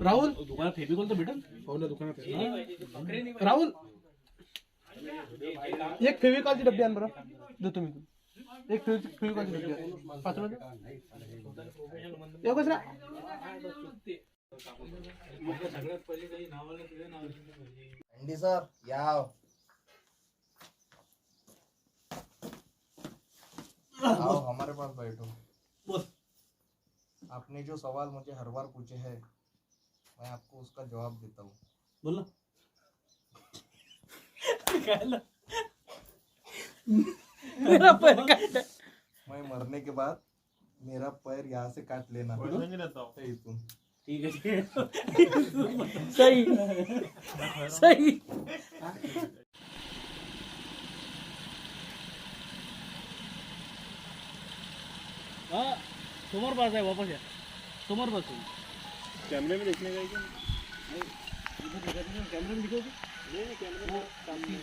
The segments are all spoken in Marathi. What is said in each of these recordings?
राहुल दुकानात फेविकॉल तर भेटेल. हो ना दुकानात. राहुल एक फेविकॉलची डब्बी आण बरं. देतो मी. एक फेविकॉलची डब्बी 5 रुपये. एवढंच ना. सगळ्यात पहिले काही नावाला तुझ्या नावाने. अंडी सर याव. आओ हमारे पास बैठो. आपने जो सवाल मुझे हर बार पूछे हैं मैं आपको उसका जवाब देता हूँ. बोल ना. मेरा पैर काट. मैं मरने के बाद मेरा पैर यहाँ से काट लेना. इथून. ठीक है. सही सही. हाँ समोर पास आहे. वापस या समोर पास. कैमरे में देखने का क्या? कैमरे में दिखो.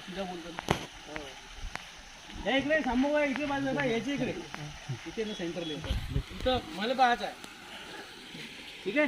सीधा बोलतो. इकडे थांबव. इकडे बाजू ना याच्या इकडे. इथे ना सेंटरला इथं मला पाहायचं आहे. ठीक आहे.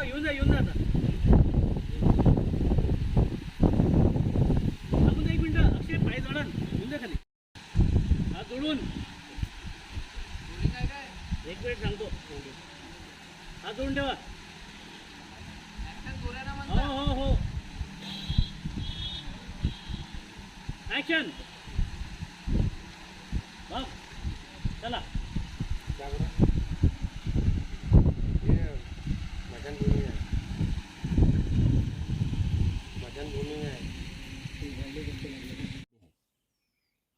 येऊन जा आता. थांबून जा 1 मिनिट. अक्षय पाय जोडून येऊन जा खाली. हात जोडून 1 मिनिट सांगतो. हात जोडून ठेवा. हो ऍक्शन. चला.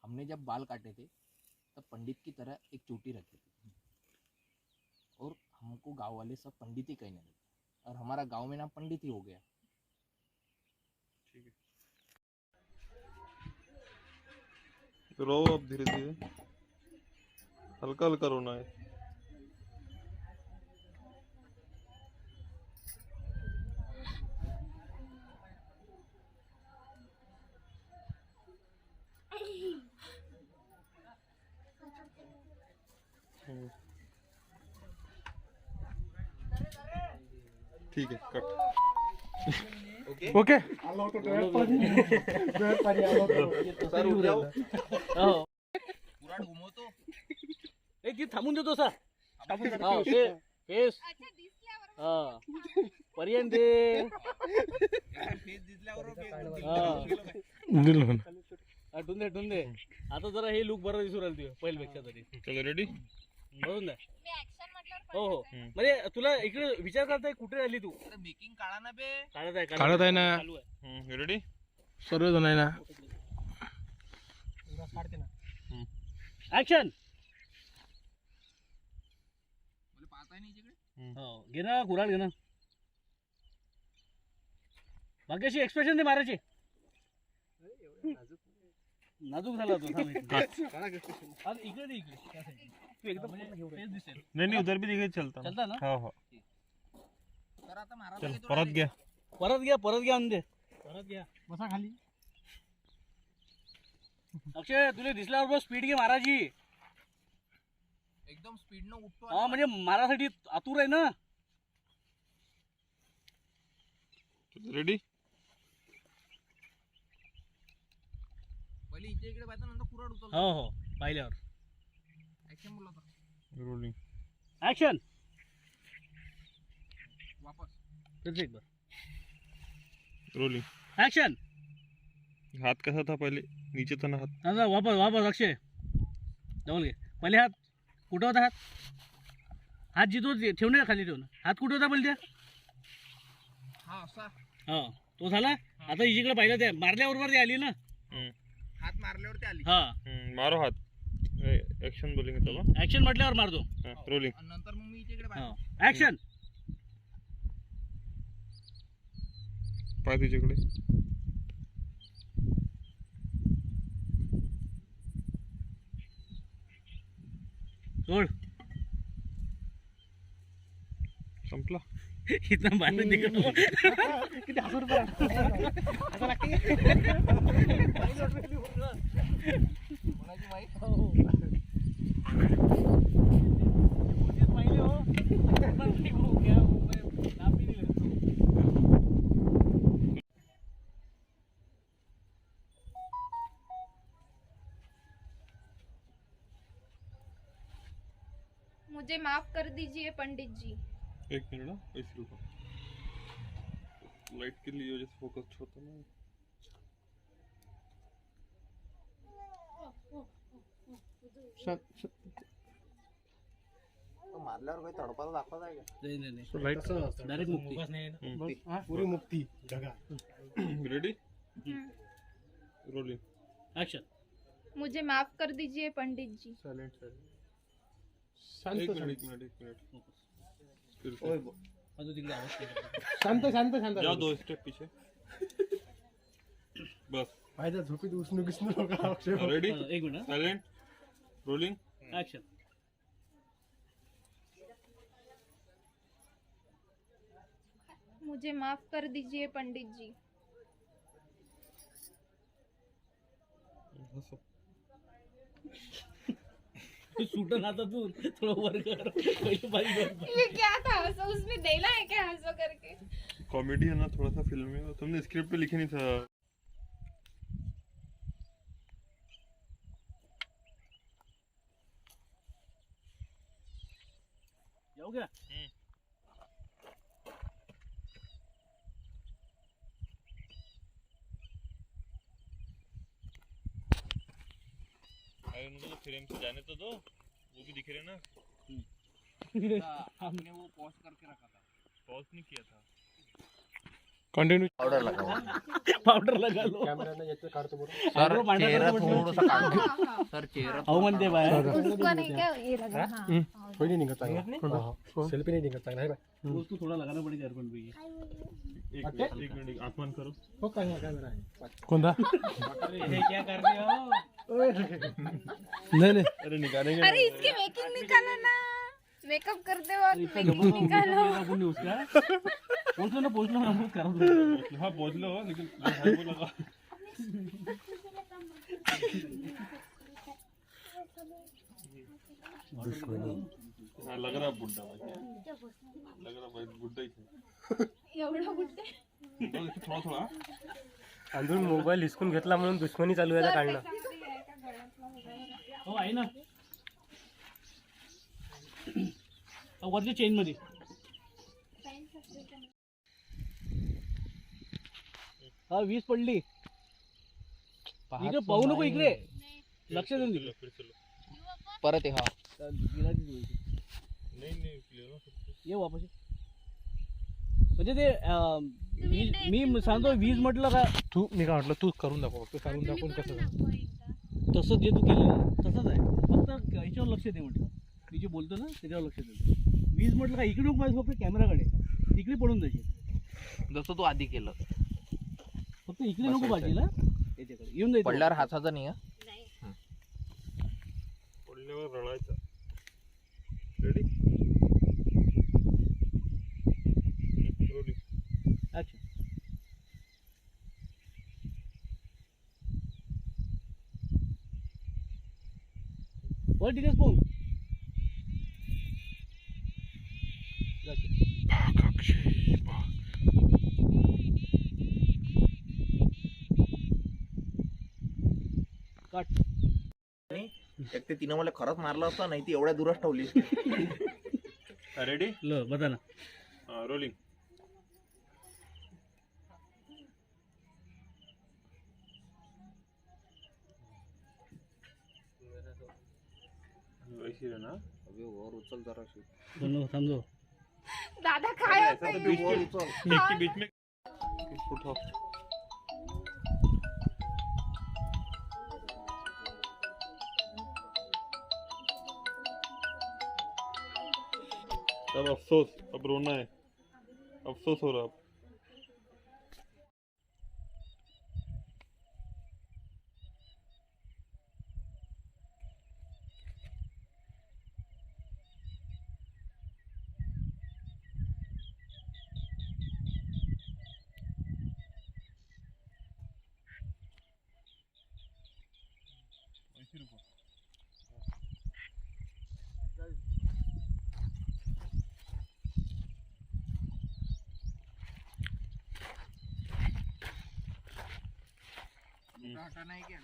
हमने जब बाल काटे थे तब पंडित की तरह एक चोटी रखी थी और हमको गांव वाले सब पंडित ही कहने लगे और हमारा गांव में नाम पंडित ही हो गया. ठीक है. रो अब धीरे धीरे हल्का हल्का रोना है. ठीक है कट. ओके. सर उठ जाओ. पुराण घुमवतो. ती थांबून देतो सर. फेस पर्यंत दे. ठेवून दे. आता जरा हे लुक बरं दिसू राहिलं पहिल्यापेक्षा तरी. चलो रेडी. बघून द्या. हो म्हणजे तुला इकडे विचार करताय कुठे आली तू. मेकिंग काढा ना बे. काढत आहे ना. रेडी. सर्व जण आहे ना. ऍक्शन. पाहताय नाही तिकडे. हो घे ना. कुराड घे ना. भाग्याशी एक्सप्रेशन दे मारायचे. नाजूक झाला तो. इकडे दे. इकडे तू एकदम दिसेल. नहीं उधर भी दिखे चलता ना. हो. चल परत घ्या. परत घ्या अंदे. परत घ्या. बसा खाली. अक्षय तुला दिसल्यावर स्पीड घे मारायची. एकदम स्पीड न उठतो. हा म्हणजे मारासाठी आतुर आहे ना. रेडी. पहिले इथे इकडे पाहता नंतर कुराड उचलतो. हो पाहिल्यावर. ऍक्शन बोला. रोलिंग. ऍक्शन. फिर से एक बार रोलिंग। एक्शन। हाथ कैसा था पहले? नीचे था ना हाथ? आता वापस वापस अक्षय डबल घे. पहिले हात कुठं होता? हात जिथं ठेवणे खाली ठेवणं. हात कुठं होता पहिले? हा असा हा तो झाला. आता इकडे पाहिलं ते मारल्याबरोबर ती आली ना. हात मारल्यावरती आली. हा मारो हाथ। एक्शन बोलेंगे तब। ऍक्शन म्हटल्यावर मारतो. रोलिंग। नंतर मग मी इकडे हा ऍक्शन. पाय तिच्याकडे। सोड. संपला। इथं बाहेर निघतो. किती हसून असं लागते. कोणाची माहित पहिले हो क्या नाम भी नहीं लेता. मुझे माफ कर दीजिए पंडित जी। एक मिनट ना, ऐसे रुको। लाइट के लिए वजह से फोकस होता ना। मारल्यावर काही तडपाला दाखवत आहे का? नहीं नहीं नहीं डायरेक्ट मुक्ती. पूरी मुक्ती जगह. रेडी? रोलिंग। ऍक्शन. मुझे माफ कर दीजिए पंडित जी। एक मिनट फिर से। अजून तिकडे आवाज नाही. शांत जाओ 2 स्टेप पीछे। बस। फायदा झोपीत उष्णू नका अक्षय. रेडी? एक मिनिट. साइलेंट। रोलिंग। ऍक्शन. मुझे माफ कर दीजिए पंडित जी। हंसो। सुटन आता तू थोडं वर कर. पहिले बाई वर. ये क्या था? हंसो उसमें देना है क्या हंसो करके? कॉमेडी है ना थोड़ा सा फिल्म में, तुमने स्क्रिप्ट पे लिखे नहीं था। जाऊ क्या? अरे उनको फ्रेम से जाने तो दो, वो भी दिख रहे ना। हमने वो पॉज करके रखा था. पॉज नहीं किया था। कंटिन्यू. पावडर लगाओ. पावडर लगा लो. कॅमेरा याचं काढतो बरोबर. सर पांढरा चेहरा करतो थोडासा काढो. सर चेहरा अहो म्हणते बाय. उसको नहीं क्या ये लगा. हाँ थोडी नाही निघत चांगला. सेल्फी नाही निघत चांगला आहे बा. उसको थोड़ा लगाना पड़ेगा अर्पण भैया. एक मिनट आसमान करो। हो चांगला कॅमेरा आहे. कोणता? ये क्या कर रहे हो? नाही नाही. अरे निकालेंगे। अरे इसकी मेकिंग निकालो ना. मेकअप करते वक्त इतना मेकिंग डबल निकालो. अपन ने उसका पहुंचलो ना हम लोग कर दो. हाँ पहुंच लो, लेकिन हाई वो लगा। हाँ लग रहा बुड्ढा भाई, लग रहा भाई बुड्ढा ही है। एवढा बुड्ढे. थोड़ा थोड़ा। अजून मोबाईल हिसकून घेतला म्हणून दुश्मनी चालू आहे काढणं. हो आहे ना. वरच्या चेन मध्ये. हा 20 पडली. इकडे पाहू नको इकडे. लक्ष देऊन दे. फिर से लो। परत आहे. हा नहीं क्लियर ना। ये वापस ये. म्हणजे ते मी सांगतो 20 म्हटलं का तू मी काय म्हटलं तू करून दाखव. फक्त करून दाखवून कसं तसं जे तू केलं ना तसंच आहे. फक्त याच्यावर लक्ष दे म्हटलं. मी जे बोलतो ना त्याच्यावर लक्ष दे. 20 म्हटलं का इकडे नको माझ्या फक्त कॅमेराकडे. इकडे पडून जायचे. जसं तू आधी केलं. फक्त इकडे नको पाहिजे ना याच्याकडे येऊन जायचं. पडल्यावर हाताचं नाही. पडल्यावर रडायचं. रेडी? रोलिंग. अच्छा. वर्टिकल पाहून. कट. एक ते तिनं मला खरंच मारलं असतं, नाही ती एवढ्या दूरच ठेवली. रेडी? लो बता ना. रोलिंग. वैशी है ना दोनों समझो दादा काय होतंय? बीच में उठाओ अब अफसोस, अब रोना है, अफसोस हो रहा अब।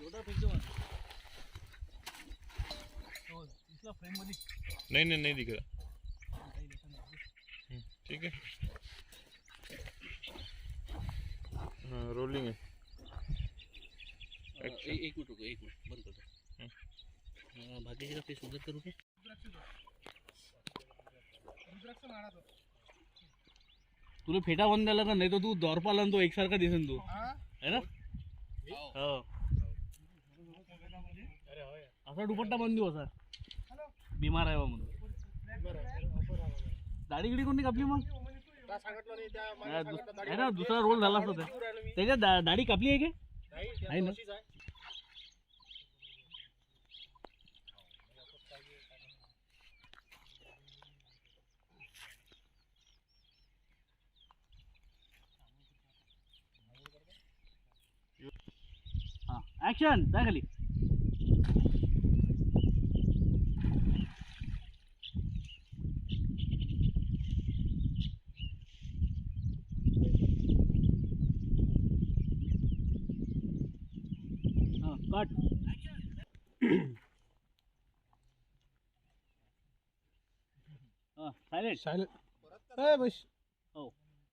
जोरदार फेंकतो मग. तो इसला फ्रेम मध्ये नहीं दिख रहा। ठीक है, हाँ रोलिंग है। एक मिनिट रुको, एक मिनिट बंद करतो. भाग्यजीला फेस मदत करू का? तुला फेटा बंद झाला का नाही तर तू दौरपाला तो एकसारखा दिसेल तू है ना. हो असा दुपट्टा बांधू असा बिमार आहे बा म्हणून. दाढी गिडी कोणी कापली मग आहे ना. दुसरा रोल झाला असता त्याच्यात दाढी कापली आहे का? आहे ना. हा ऍक्शन जा खाली. कट. सायलेंट ए बस हो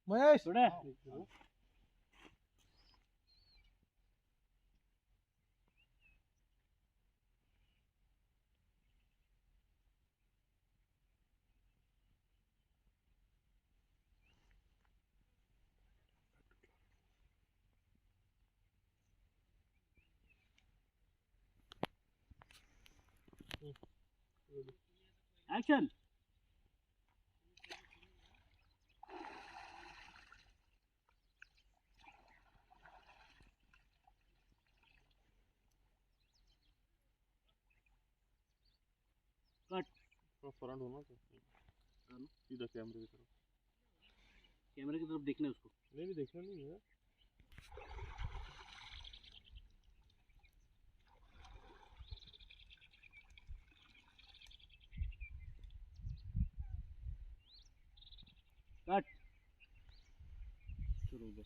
महेश थोडे. ऍक्शन. कट. फ्रंट होना तो सीधा कैमरे की तरफ. कैमरे की तरफ देखना है उसको. नहीं देखना नहीं है. कट. शुरू कर.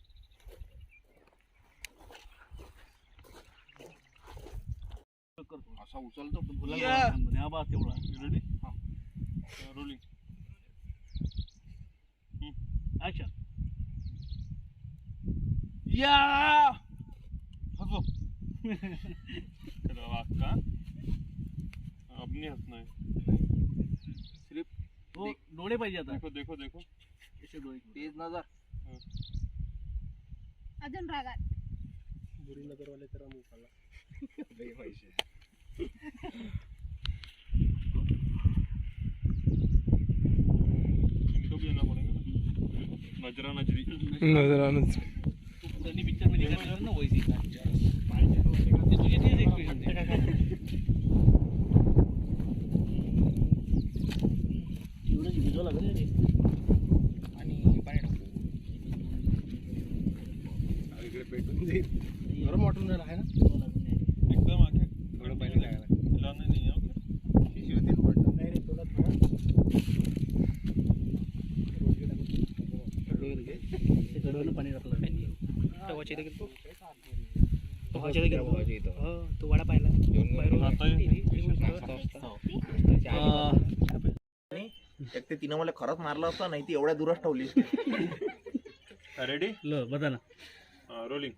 असा उचलतो हा बा तेवढा. रेडी. हाँ रोलिंग. ऍक्शन. या हंसो. चलो आपका अब नहीं हंसना है. हो डोळे पाहिजे आता. देखो देखो देखो. असे डोळे. तेज नजर. अजून रागात. बुरी नजर वाले तेरा मुंह काला. इनको भी देना पड़ेगा ना. नजरा नजरी. तू कधी पिक्चर मध्ये निघाला ना वैसी ते तुझे तेच एक्सपिरियन्स एवढं भिजवा लागेल रे. आणि पाणी टाकू. इकडे पेटून जाईल. गरम वाटून राहिला आहे ना. एकदम आंखें थोड़ा पानी लगाना. हिलाना नहीं है. ओके शिशी होती ना बटन नाही रे थोडा ते गडवलं पाणी टाकलं. तो वाडा पाहिला. आता एक ते तिनं मला खरंच मारलं असतं नाही ती एवढ्या दूरच ठेवली. रेडी. लो बता ना. रोलिंग.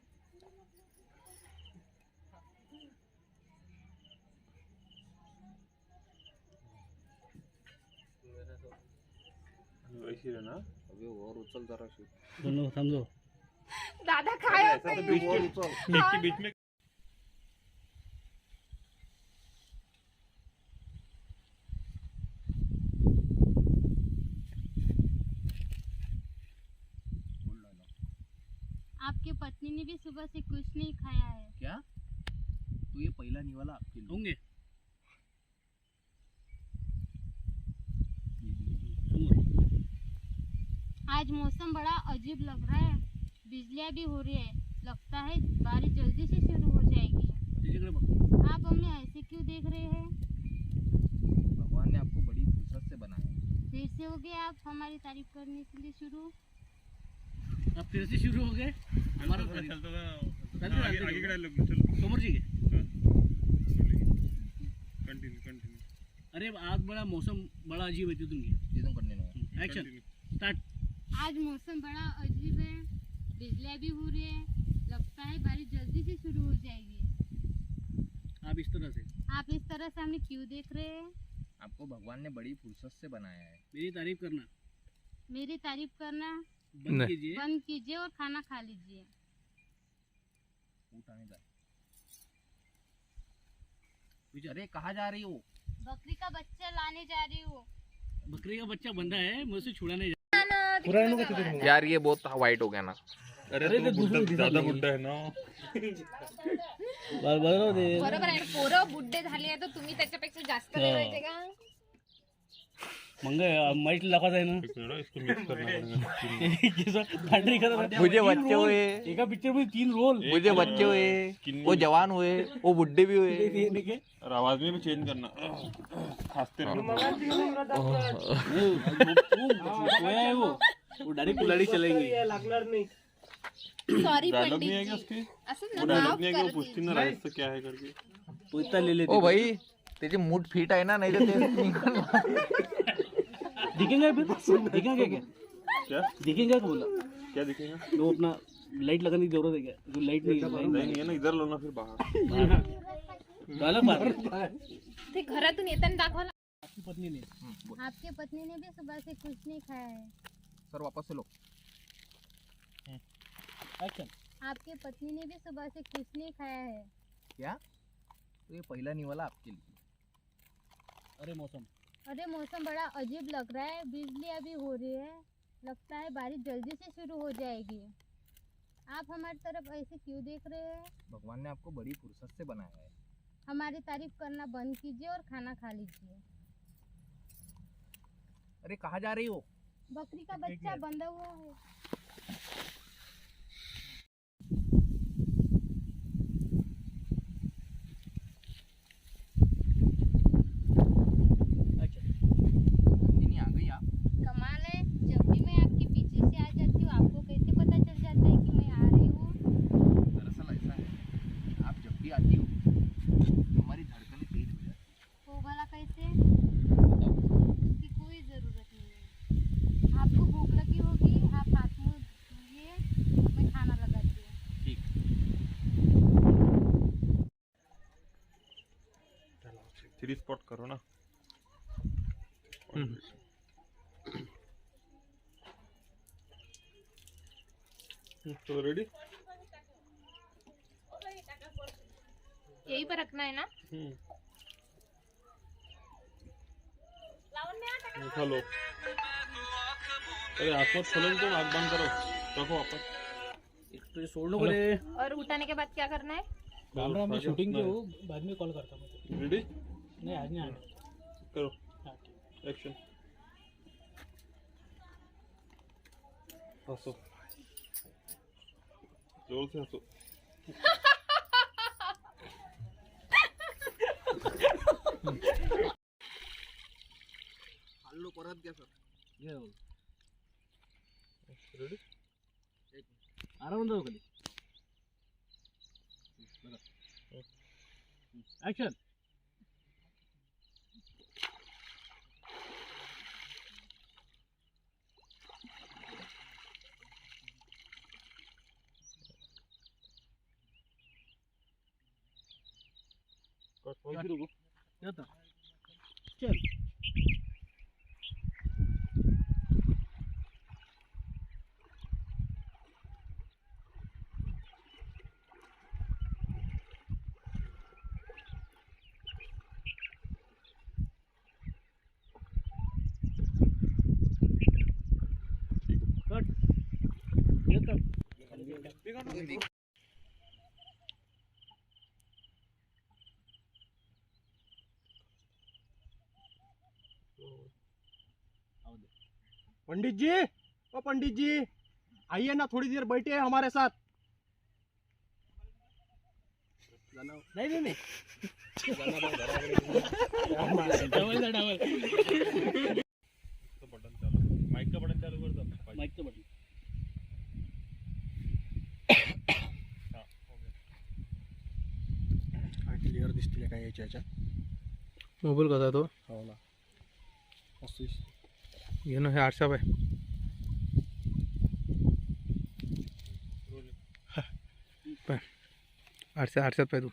वैसे है ना अबे और उचल जरा शी. दोनों समझो. दादा काय ऐसा तो होतंय? बीच के बीच में आपकी पत्नी ने भी सुबह से कुछ नहीं खाया है. क्या? तो ये पहला निवाला आपके लिए. होंगे. आज मौसम बड़ा अजीब लग रहा है. बिजलियाँ भी हो रही है. लगता है बारिश जल्दी से शुरू हो जाएगी. तिच्याकडे बघ. आप हमें ऐसे क्यों देख रहे हैं? भगवान ने आपको बड़ी फुर्सत से बनाया है. फिर से हो गए आप हमारी तारीफ करने के लिए शुरू. अब फिर से शुरू हो गए. हमारा आगे का डायलॉग चलो समोरची घे. कंटिन्यू अरे आज बड़ा मौसम बड़ा अजीब है तिथून घे. जितून कंटिन्यू. Action start. आज मौसम बड़ा अजीब है. बिजलियाँ भी हो रही है. लगता है बारिश जल्दी से शुरू हो जाएगी. आप इस तरह से आप इस तरह से हमें क्यों देख रहे हैं? आपको भगवान ने बड़ी फुर्सत से बनाया है. मेरी तारीफ करना मेरी तारीफ करना बंद कीजिए. बंद कीजिए और खाना खा लीजिए. उठाने जा. अरे कहाँ जा रही हो? बकरी का बच्चा लाने जा रही हूँ. बकरी का बच्चा बंधा है. मुझसे छुड़ाने जा. यार ये बहुत वाइट हो गया ना. अरे तो बुड्ढा ज्यादा बुड्ढा है ना. बरोबर दे. बरोबर आहे. पोरं बुड्ढे झाले आहे तर तुम्ही त्याच्यापेक्षा जास्त नाही माहितीये का? मंग माइट लाखाचा आहे ना. एक मिनट इसको मिक्स करना पड़ेगा. फॅक्टरी करत. मुझे बच्चे हुए. एका पिक्चर मध्ये 3 रोल. मुझे बच्चे हुए. वो जवान हुए. वो बुड्ढे भी हुए. और आवाज में भी चेंज करना. खांसते रहो. है वो डायरेक्ट कुलाड़ी चलेंगे. सॉरी डायलॉग नहीं है पंडित क्या जी. उसके? असं वो ना डायलॉग माफ नहीं है कि वो कर पूछती दीजिए. ना राइस क्या है करके. वो इतना ले लेते. ओ भाई त्याची मूठ फिट आहे ना, नाही तर ते निघून. दिखेंगे फिर. दिखेंगे क्या? क्या दिखेंगे क्या बोला. क्या दिखेगा? वो अपना लाइट लगाने की जरूरत है क्या? जो लाइट नहीं है. नहीं है ना, इधर लो ना फिर बाहर. अलग बात है. ते घरातून येताना दाखवा ना. आपकी पत्नी ने आपकी पत्नी ने भी सुबह से कुछ नहीं खाया है. सर वापस से लो. एक्शन. आपकी पत्नी ने भी सुबह से कुछ नहीं खाया है. क्या? तो ये पहला निवाला आपके लिए. अरे मौसम. अरे मौसम बड़ा अजीब लग रहा है. बिजलियाँ भी हो रही है. लगता है बारिश जल्दी से शुरू हो जाएगी. आप हमारी तरफ ऐसे क्यों देख रहे हैं? भगवान ने आपको बड़ी फुर्सत से बनाया है. हमारी तारीफ करना बंद कीजिए और खाना खा लीजिए. अरे कहाँ जा रही हो? बकरी का बच्चा बंधा हुआ है. नहीं आ गई आप. कमाल है. जब भी मैं आपके पीछे से आ जाती हूँ आपको कैसे पता चल जाता है कि मैं आ रही हूँ? दरअसल ऐसा है, आप जब भी आती हो हमारी धड़कनें तेज हो जाती वो भला कैसे? उसकी कोई ज़रूरत नहीं है. आपको भूख लगी होगी. आप हाथ मुँह धोइए. मैं खाना लगाती हूँ. थ्री स्पॉट करो ना. तो रेडी. यही पर रखना है ना. उठा लो. अरे आँख मत खोलो तुम. आँख बंद करो. रखो वापस. तुझे छोड़ने को रे. और उठाने के बाद क्या करना है? कैमरा में शूटिंग जो बाद में कॉल करता हूँ. रेडी. नहीं आज नहीं आना. करो एक्शन. हंसो. जोर से हंसो. हल्लो परत घ्या सर. रेडी. आराम जाऊ खाली. एक्शन. चल. इथून. पंडित जी, ओ पंडित जी, आइए ना, थोड़ी देर बैठे हमारे साथ. नाही नाही नाही माईकचं बटन चालू करतो. माईकचं बटन. क्लिअर दिसते काय याच्या मोबाईल कसा तो हो ना. मस्त घे ना, हे आठशा पाय पाय आठशात पाय तू.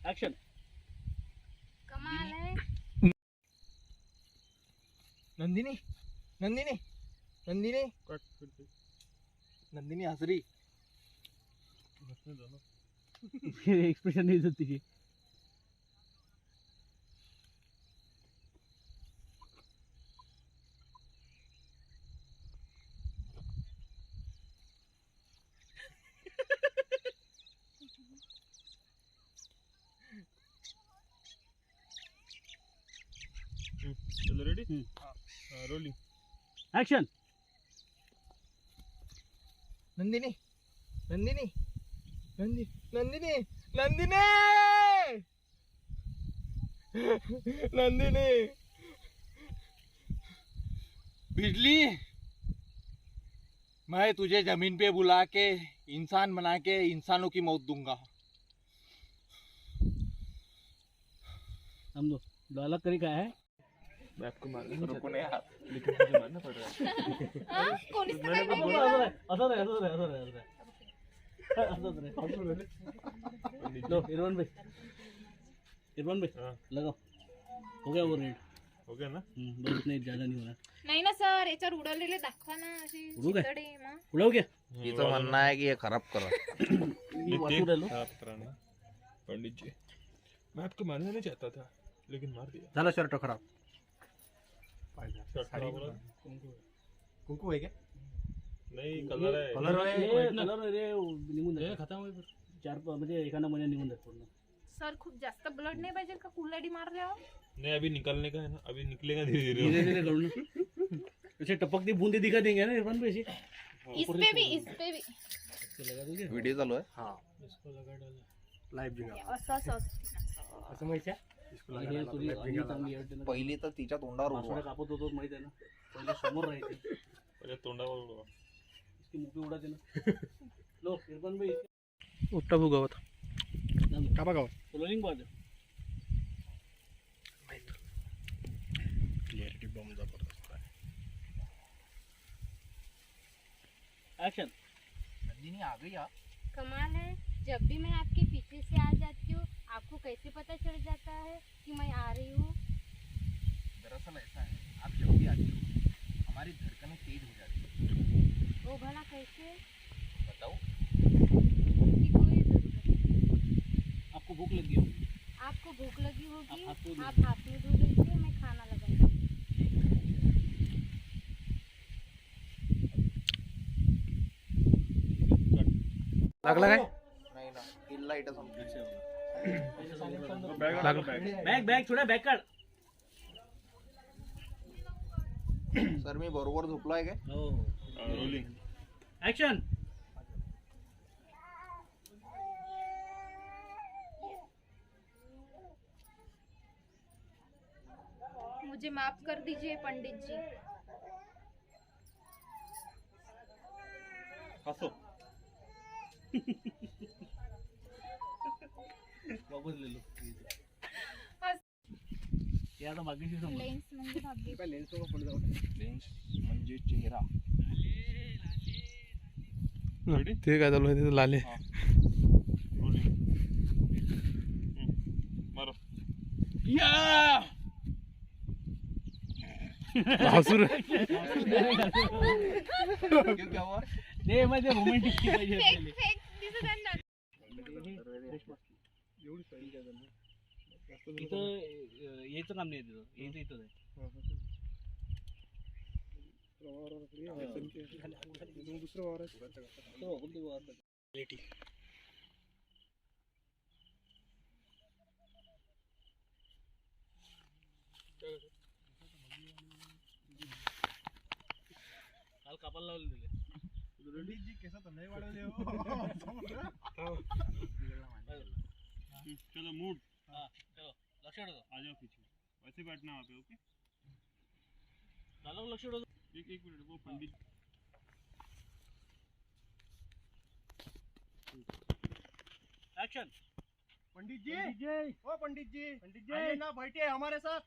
ऍक्शन. कमाल है. नंदिनी नंदिनी नंदिनी नंदिनी हसरी. एक्सप्रेशन नाही दिसत तिची. चलो ready. Rolling. Action. Nandini Nandini Nandini Nandini Nandini Nandini. Bijli, मैं तुझे जमीन पे बुला के इंसान बना के इंसानों की मौत दूंगा. समझो डायलॉग करी काय आहे. हाँ, कोणीच तर असं काही लो इरफान भाई लगाओ. हो गया वो रेड. हो गया ना. बहुत नहीं ज्यादा नहीं होना. नाही ना सर, याच्यावर उडवलेले दाखवा ना अशी उडू काय? चितडे मग. उडाव क्या. तिचं म्हणणं आहे की हे खराब करा. मी वाचू राहिलो. पंडित जी, मैं आपको मारना नहीं चाहता था, लेकिन मार दिया. झालं शर्ट खराब. शर्ट खराब होला. कुंकू आहे का? नाही, कलर आहे. कलर आहे. कलर रे निघून जाते. खतम होईल. 4 म्हणजे एखादा महिना निघून जात पूर्ण. सर खूप जास्त ब्लड नाही पाहिजे का कुल्हाडी मारल्यावर. नहीं, अभी निकलने का है ना, अभी निकलेगा धीरे धीरे धीरे. धीरे करून ऐसे टपकती बूंदी दिखा देंगे ना इरफान भाई. इस पे भी व्हिडिओ चालू आहे. लाईव्ह जिगा असं असं असं माहिती आहे. हे तुझी आणि चांगली आहे वाटते ना. पहिली तर तिच्या तोंडावर पासवर्ड उडवा. कापत होतो माहिती आहे ना. पहिले समोर राहायचे. पहिले तोंडावर उडवा. इसकी मुठी उडाते ना. लो इरफान भाई उपटा भुगावत का बघा रोलिंग पाहतो. क्लिअरिटी बम जबरदस्त आहे. ऍक्शन. नंदिनी आ गई आप. कमाल है. जब भी मैं आपके पीछे से आ जाती हूँ, आपको कैसे पता चल जाता है कि मैं आ रही हूँ? दरअसल ऐसा है, आप जब भी आती हो हमारी धड़कनें तेज हो जाती है. वो भला कैसे? बताओ. उसकी कोई जरूरत नहीं. आपको भूख लगी होगी. आपको भूख लगी होगी, आप हाथ धो आप हाथ में धो लीजिए, मैं खाना लगाऊंगी. लागला काय नाही ना, हिल लाईट संपली. बॅग बॅग थोडा बॅग काढ. सर मी बरोबर झोपलोय काय? हो. रोलिंग. ऍक्शन. मुझे माफ कर दीजिए पंडित जी. हसो. वापस ले लो. हे आता बाकीची समज. लेन्स म्हणजे भाग्य. लेन्स म्हणजे चेहरा. ते काय चालू आहे ते लाले रोलिंग. मारो. हसूर क्यों क्या हुआ? ते मध्ये रोमॅन्टिक की पाहिजे फेक आपल्याला. फेक दिसत आहे ना. इथं यायचं काम नाही तिथं. यायचं इथं आहे. काल कापायला लावले दिले पंडितजी केस तर लय वाढवले हो चलो मूड हाँ चलो लक्ष्य आ जाओ पीछे वैसे बैठना वहाँ पे ओके डालो लक्ष्य एक मिनट वो पंडित एक्शन पंडित जी ओ पंडित जी आइए ना बैठिए हमारे साथ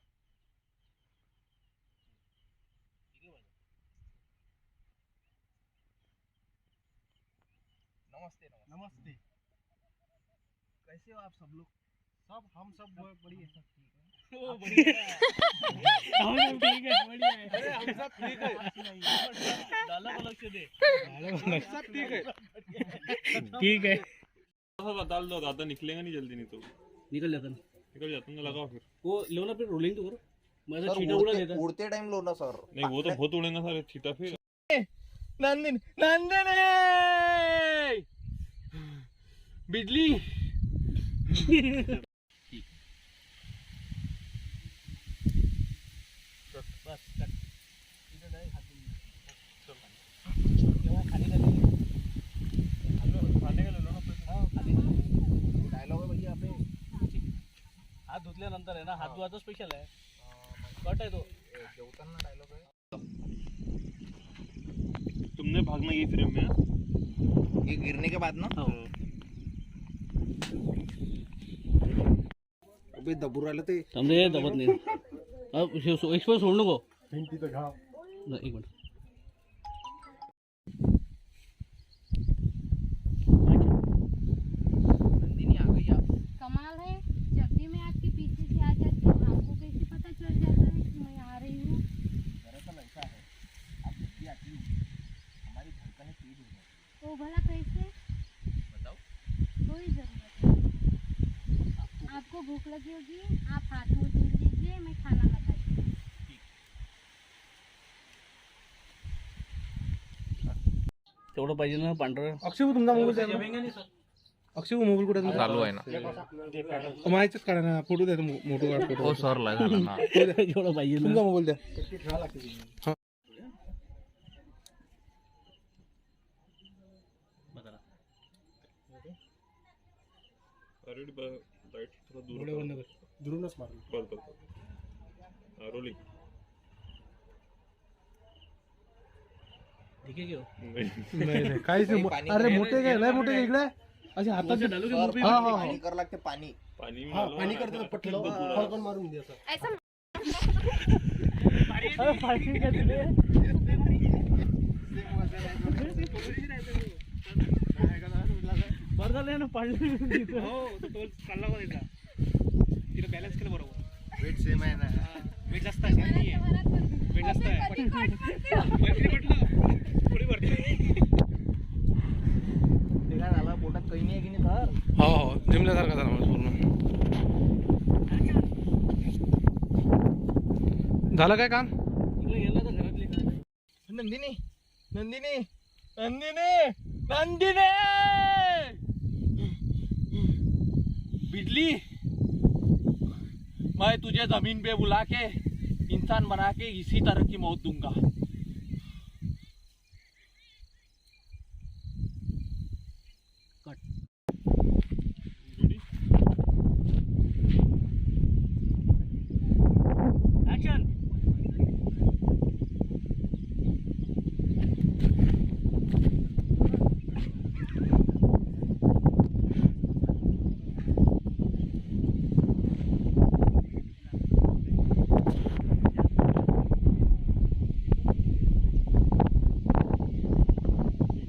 नमस्ते नमस्ते कैसे हो आप सब लोग? सब हम सब बढ़िया सब ठीक है ओ बढ़िया हम सब ठीक है बढ़िया है अरे हम सब ठीक है डाला को लक्ष्य दे सब ठीक है ठीक है थोड़ा सा डाल दो, ज़्यादा निकलेगा नहीं जल्दी, नहीं तो निकल जाता ना निकल जाता ना। लगाओ फिर। वो लो ना फिर रोलिंग तो करो मैं तो सर छीटा उड़ा देता उड़ते टाइम लो ना सर। नहीं वो तो बहुत उड़ेगा सारे छीटा फिर। नंदिनी नंदिनी बिजली बस कट इधर डायरेक्ट हाथ में क्या खाने का ले खाने का ले लो ना हाँ खाने का डायलॉग है भैया पे हात धुतल्यानंतर आहे ना हात धुवायचा स्पेशल आहे कट आहे तो जेवताना डायलॉग आहे तुमने भागना ये फ्रेम में है? ये गिरने के बाद ना अबे दबूर आलं ते समजे दबत नाही अब एक्सप्रेस सोड नको भिंतीचं घाव एक मिनिट नंदिनी आ गई आप। कमाल है जब भी मैं आपके पीछे से आ जाती हूँ आपको कैसे पता चल जाता है कि मैं आ रही हूँ दरअसल ऐसा है आप जब भी आती हो हमारी धड़कनें तेज हो जाती तो भला कैसे हैं। बताओ। कोई ज़रूरत नहीं आपको भूख लगी होगी आप हाथ मुँह धो लीजिए मैं खाना लगाती हूँ तेवढं पाहिजे ना पांढरं अक्षय भाऊ, तुमचा मोबाईल द्या ना. अक्षय भाऊ, मोबाईल कुठे चालू आहे ना माहितीच काढा ना फोटो द्या मोठो काढ फोटो हो सर झाला ना जेवढं पाहिजे ना तुमचा मोबाईल द्या बघा अरे लाइट थोड़ा दूर डोळे बंद कर. दुरूनच मारलं बस बस रोलिंग ठीक आहे घेऊ नाही नाही काहीच नाही. अरे मोठे काय लय मोठे काय इकडे असे हातात डालू के सर, मुंह पे हाँ, हाँ, पाणी कर लागते पाणी पानी में हाँ डालो पानी ना, करते ऐसा पटकन तो पूरा- फडकन मारून द्यायचं ऐसा बरं झालं ना पाडलं हो तो टोल चालला बरं एकदा तिने बॅलन्स केलं बरोबर वेट सेम आहे ना वेट जास्त आहे नाही आहे वेट जास्त आहे वरती म्हटलं थोडी वरती ते काय झालं पोटात काही नाही आहे की नाही सर हो हो जिमल्यासारखा झाला माणूस पूर्ण झालं काय काम इकडे गेला तर घरातले नंदिनी नंदिनी नंदिनी नंदिनी बिजली मैं तुझे जमीन पे बुला के इंसान बना के इसी तरह की मौत दूंगा ऍक्शन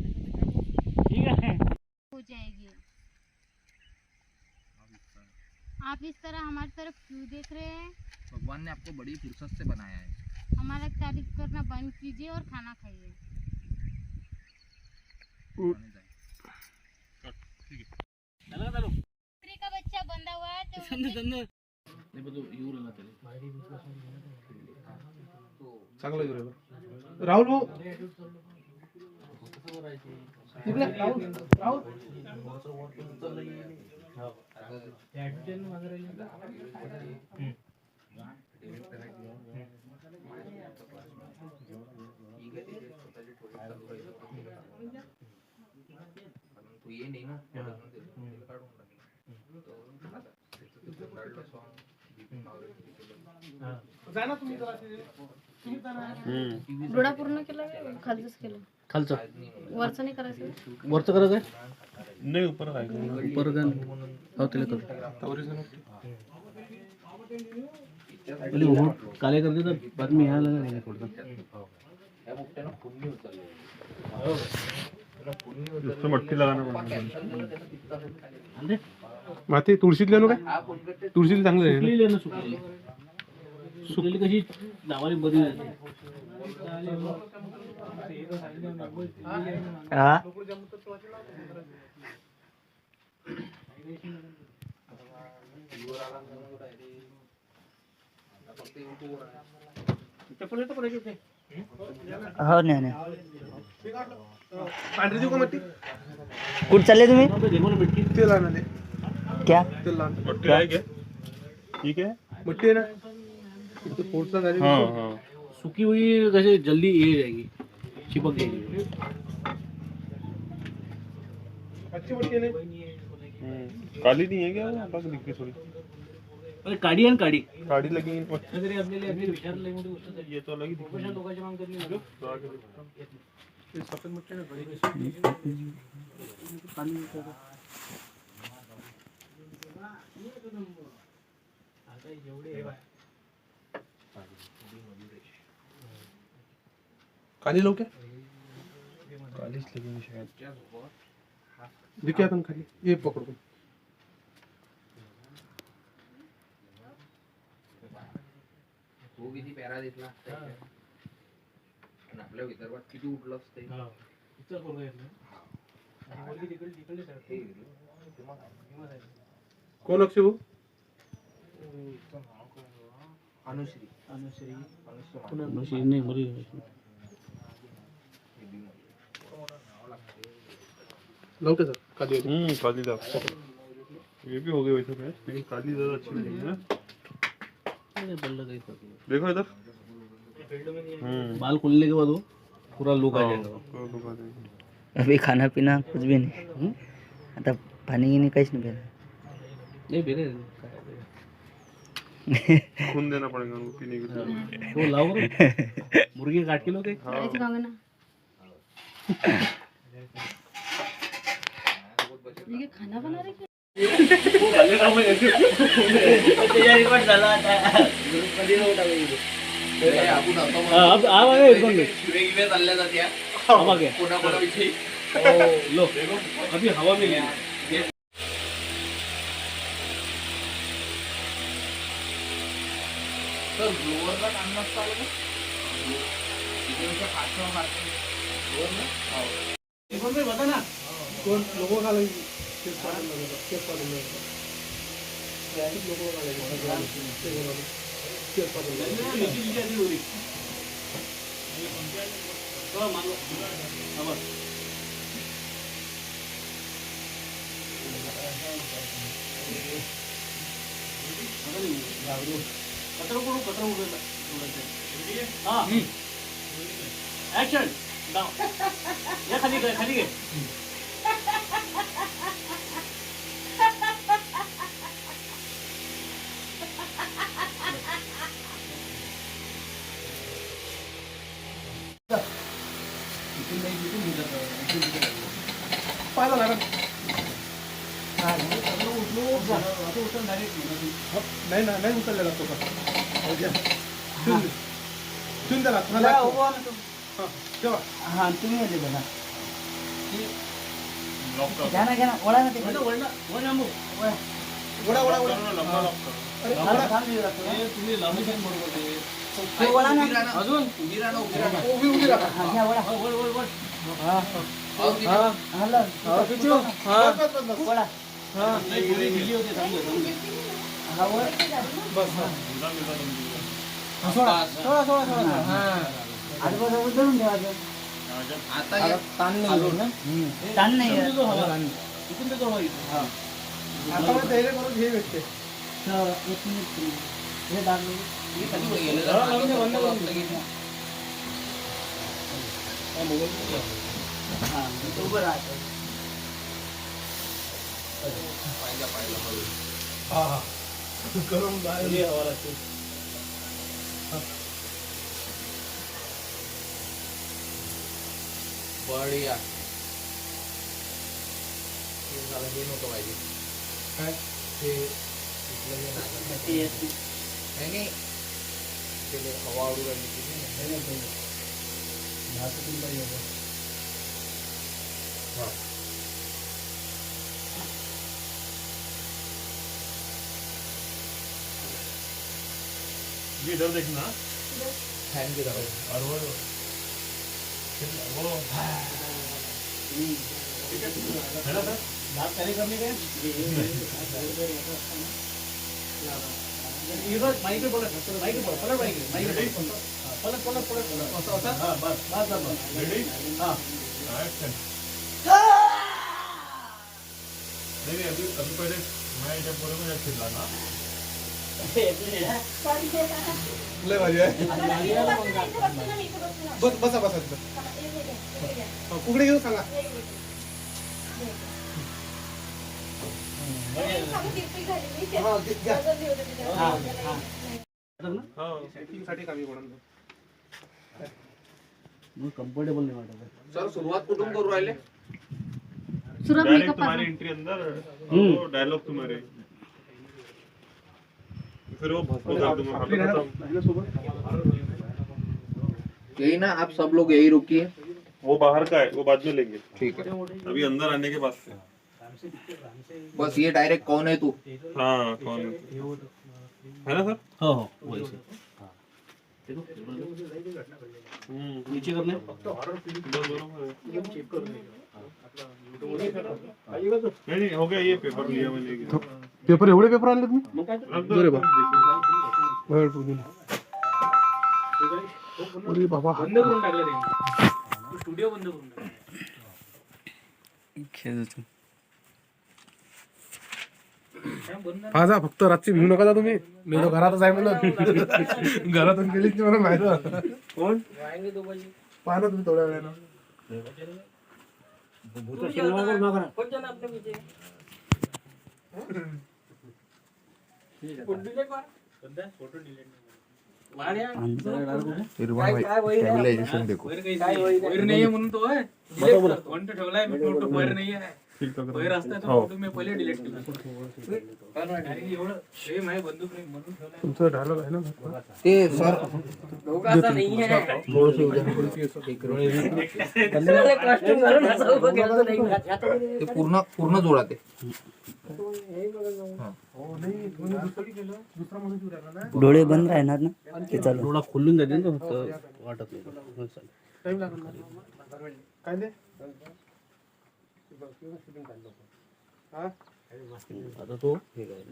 ठीक है हो जाएगी आप इस तरह हमारी तरफ क्यों देख रहे हैं भगवान ने आपको बड़ी फुर्सत से बनाया है हमारा तारीफ करना बंद कीजिए और खाना खाइए झालं का चालू बकरी का बच्चा बंधा हुआ है तो समजा त्यांना नाही पण तो येऊ राहिला त्याला चांगलं राहुल भाऊ इकडे राहुल राहुल ये नाही ना जा ना तुम्ही जरा तुम्ही जा ना. डोळा पूर्ण केला का? खालचंच केलं खालचं वरचं नाही करायचं वरचं करायचं आहे नाही ऊपर काय परत हो त्याला कर पहिले होट काले करते तर बाद में यहाँ लगा नहीं थोड़ा या बुकट्यानं पुण्य उचलले उसमें मट्टी लगाना पड़ेगा अंदे माती तुळशीतल्या नो काय हा पुणकट तुळशीला चांगलं आहे ना? सुकलेली आहे ना सुकलेली सुकलेली कशी नावाने बरी राहते हो नाही पांढरी देऊ का मट्टी कुठं चालले तुम्ही देखो ना मिट्टी तेल आणा दे क्या तेल आण मट्टी आहे क्या ठीक है मट्टी आहे ना इथे फोडसा झाली हाँ हाँ सूखी हुई कैसे जल्दी ये जाएगी चिपक जाएगी अच्छी मट्टी आहे ना काली नहीं है क्या वो अलग दिख रही थोड़ी अरे काडी आहे ना काडी काड़ी लगी इन पर तरी आपल्याला आपली विचारलंय मोठी गोष्ट झाली ये तो अलग ही दिख रही लोकांची मागणी करली ना तो आगे देखता हूँ। ते सफेद मट्टी आहे ना बडी काली लोक कालीच लगेंगे शायद दिखे आपण खाली ये पकडून तो किती पॅरा देतला आणि आपल्या विदर्भात किती उठलं असते कोण अक्षय भाऊ अनुश्री नाही बरी लवकर सर काली होती काली दाग ये भी हो गए वैसे मैच लेकिन काली ज्यादा अच्छी लगेगी ना देखो इधर बाल खुलने के बाद वो पूरा लुक आ जाएगा पूरा look आ जाएगा। अभी खाना पीना कुछ भी नहीं आता पानी गिनी काहीच नाही प्यायला नहीं बेरे खून देना पड़ेगा उनको पीने के लिए वो लाओ करो। मुर्गी काट के लो के करायची का ना ये खाना बना रहे क्या? आपण अब आ गए एकदम में शिवेगिवे चालल्या जात्या अब आ गया कोणाकोणाविषयी लो अभी हवा में गया तर ग्लोअरला काम नसतं आलं का तिथे पाठवा मारतो ग्लोअर ना कौन पे बता ना कोण लोक खाली केस पाडून लागले केस पाडून लागले केस पाडून लागले नीचे नीचे आती डोरी तो मांगो अब कचरा उडला हाँ एक्शन या खाली घे पाहिलं लागत नाही ना नाही उचललेला तो का ठेवून द्या ठेवा हा तुम्ही येते बघा घ्या ना वळा ना ते वडा वडा वडा तुम्ही लावणी सांग बरोबर वळा ना अजून उभी राहा उभी राहा उभी राहा हा घ्या वळा हॅलो बस बस बस वळा गेली होती हा वर बस सोळा सोळा सोळा हा आता ताण नाही देतो हवा इथून देतो हवा इथून आता मग त्याला करून हे भेटते करून बाहेर हवा लागते बढिया हे नव्हतं पाहिजे काय ते इथलं हे नाही ते हवा उडू राहिली इधर देखना फॅन की दबाई और वो है ना सर दांत खाली करने का इधर माइक पे पलट माइक पे पलट माइक पे पलट पलट पलट हां बस बस रेडी हां एक्शन नहीं अभी पहले मैं जब बोलूँगा जब चिल्ला ना लय भारी आहे बस बसा बसा कुकडे घेऊ सांगा सेटिंगसाठी कमी म्हणून कम्फर्टेबल नहीं वाटत सर सुरुवात कुठून करू राहिले सुरत डायरेक्ट मेकअप तुम्हारी एंट्री अंदर वो डायलॉग तुम्हारे फिर वो भस्म कर दूंगा यही ना आप सब लोग यही रुकिए वो बाहर का है वो बाद में लेंगे ठीक है अभी अंदर आने के बाद से बस ये डायरेक्ट कौन है तू हाँ कौन है ना सर हो हो वही से नीचे करने नहीं नहीं हो गया ये पेपर लिया मैंने पेपर एवढे पेपर आणले तुम्ही रख दो, अरे रख दो, देखो। अरे बाबा बंद करून टाकलं त्यांनी स्टुडिओ बंद करून टाकलं माझा फक्त रात्री भिऊ नका तुम्ही मी घरातच आहे म्हणून घरातून गेलीच नाही मला माहिती कोण पाहा ना तुम्ही थोड्या वेळानं स्टेबिलायझेशन देखो म्हणून तो ठेवलाय मी फोटो बाहेर नाही आहे बाहेर असता तो फोटो मी पहिले डिलीट केला एवढं हे माझी बंदूक नाही म्हणून ठेवलाय तुमचं डायलॉग आहे ना ते सर दोघांचा नाही आहे ते पूर्ण पूर्ण जोडा ते डोळे बंद राहणार ना ते चालू थोडा खोलून जाते ना फक्त वाटत नाही टाइम लागणार काय दे आता तो हे काय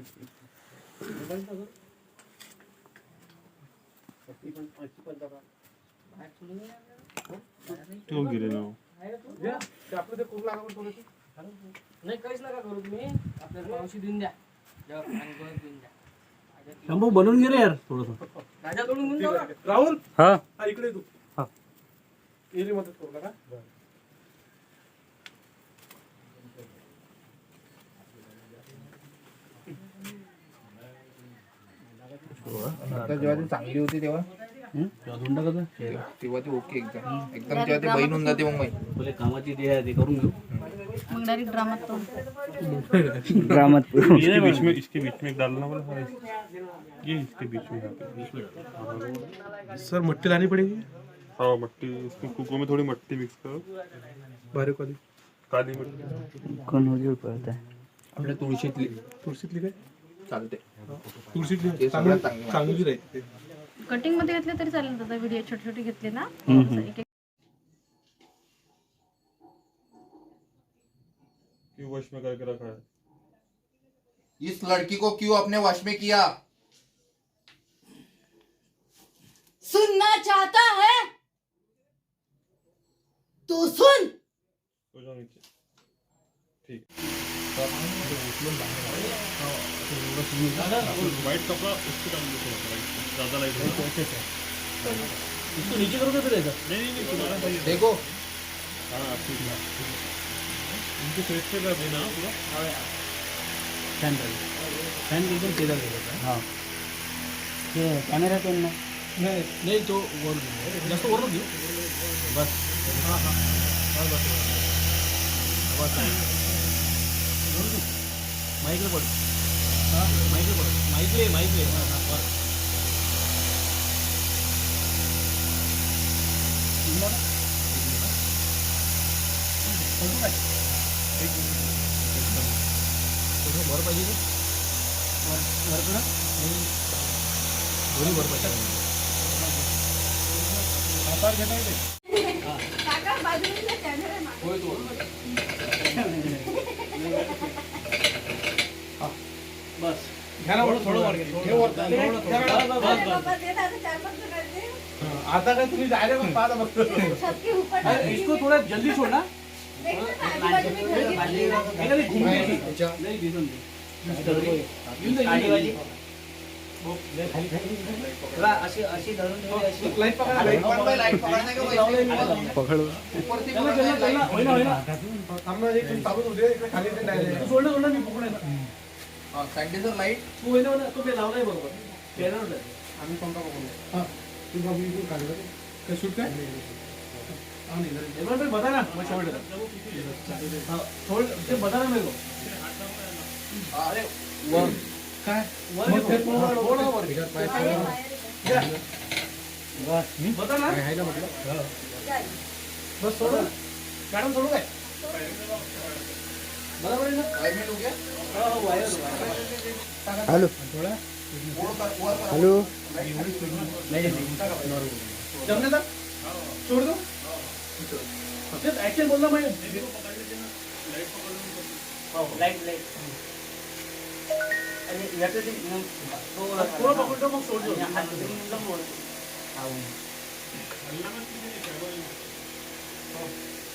क्यों गिरे ना वो? आपलं ते खूप लागणार थोडंसं नाही काहीच नका करू तुम्ही आपल्याला मावशी देऊन द्या देऊन द्या शंभू बनवून घे रे यार थोडस राजा तोडून घेऊन जाऊ का? राहुल हा हा इकडे तू हा. एरी मदत करू नका आता जेव्हा ती चांगली होती तेव्हा धुवून टाकायचं तेव्हा ती ओके एकदम एकदम जेव्हा ती बहीण होऊन जाते मग पहिले कामाची ते आहे ते करून घेऊ मग डायरेक्ट ड्रामात तो ड्रामात इसके बीच में डालना बोला ये इसके बीच में सर मट्टी लानी पडेगी हाँ मट्टी इसमें कुको में थोड़ी मट्टी मिक्स करो बारीक वाली काली मट्टी कोण उजेड पडत आहे आपल्या तुळशीतली तुळशीतली काय चालते तुळशीतली ते सगळ्यात चांगली चांगली राहील कटिंग मध्ये घेतले तरी चालेल दादा व्हिडिओ छोटे छोटे घेतले ना क्यों वश में करके रखा है इस लड़की को क्यों अपने वश में किया? सुनना चाहता है तू सुन हो जाओ नीचे ठीक वाइट कपड़ा उसके डाल दो ज्यादा लाइट होगा इसको नीचे करोगे फिर ऐसा नहीं तुम्हारा भाई देखो हाँ ठीक है उनको फेस पे कर देना पूरा फैन एकदम सीधा कर देता है हाँ ये कॅमेरा पेन ना नहीं तो वर जास्त वर घेऊ बस माईकला पड माईकले वर पाहिजे वर करा दोन्ही वर पाहिजे काका बाजूला कॅमेरा मागे. बस घ्या ना थोडं वर घ्या. हे वर घ्या ना. अरे बाबा, ते आता 4-5 जणांचे. आता काय तुम्ही डायरेक्ट पाहा फक्त छत के ऊपर अरे डाल इसको थोड़ा जल्दी छोड़ना देखो ना, आजूबाजू में घर गिरते हैं. घूम नहीं दिसून लाईट पकडा. लाइट पकड़ने के वैसे पकड ऊपर से थांब ना, एक मिनिट चालू होऊ दे. इकडे खाली ते डायरेक्ट सोडलं मी पकडून सैनिटाइजर लाइट तू आहे ना तो लावलाय बरोबर पेरवलं आम्ही पंखा पकडू. हा तू बाबू इकडून काढलं काय शूट काय पे बता ना मैं छोड़ देता छोड़ ते बता ना मेरे को अरे वर काय वर मग ते थोड़ा थोडं वर बस मी बता ना आहे ना म्हटलं. बस सोडो मॅडम सोडू काय बरोबर आहे ना वायर में हो गया हो वायर हॅलो हॅलो जमने तक छोड़ दो जब एक्शन बोलना मैं लाइट पूरा पकड़ दो मग सोड दो